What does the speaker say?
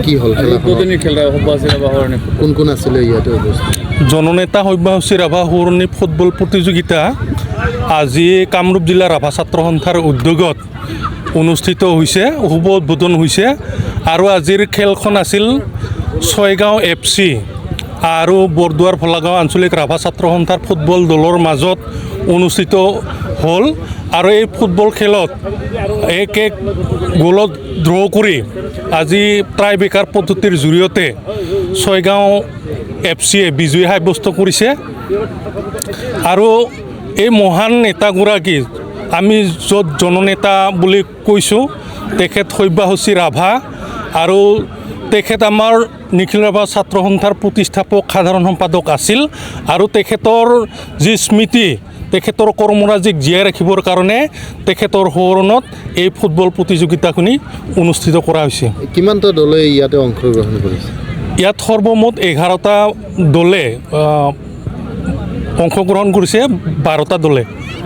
কি হ'ল কোন কোন আছিলে ইয়াতে উপস্থিত? জননেতা সব্যসাচী ৰাভা সৌৰণী ফুটবল প্ৰতিযোগিতা আজি কামৰূপ জিলা ৰাভা ছাত্ৰ সন্থাৰ উদ্যোগত অনুষ্ঠিত হৈছে, শুভ উদ্বোধন হৈছে। আৰু আজিৰ খেলখন আছিল ছয়গাঁও FC আৰু বৰদুৱাৰ ভোলাগাঁও আঞ্চলিক ৰাভা ছাত্ৰ সন্থাৰ ফুটবল দলৰ মাজত অনুষ্ঠিত হ'ল। আৰু এই ফুটবল খেলত 1-1 গ'লত ড্ৰ কৰি আজি ট্ৰাই বেকাৰ পদ্ধতিৰ জৰিয়তে ছয়গাঁও FCয়ে বিজয়ী সাব্যস্ত কৰিছে। আৰু এই মহান নেতাগৰাকী আমি য'ত জননেতা বুলি কৈছোঁ, তেখেত সব্যসাচী ৰাভা আৰু তেখেত আমাৰ নিখিল ৰাভা ছাত্ৰ সন্থাৰ প্ৰতিষ্ঠাপক সাধাৰণ সম্পাদক আছিল। আৰু তেখেতৰ যি স্মৃতি, তেখেতৰ কৰ্মৰাজিক জীয়াই ৰাখিবৰ কাৰণে তেখেতৰ সোঁৱৰণত এই ফুটবল প্ৰতিযোগিতাখিনি অনুষ্ঠিত কৰা হৈছে। কিমানটা দলে ইয়াতে অংশগ্ৰহণ কৰিছে? ইয়াত সৰ্বমুঠ 11টা দলে অংশগ্ৰহণ কৰিছে, 12টা দলে।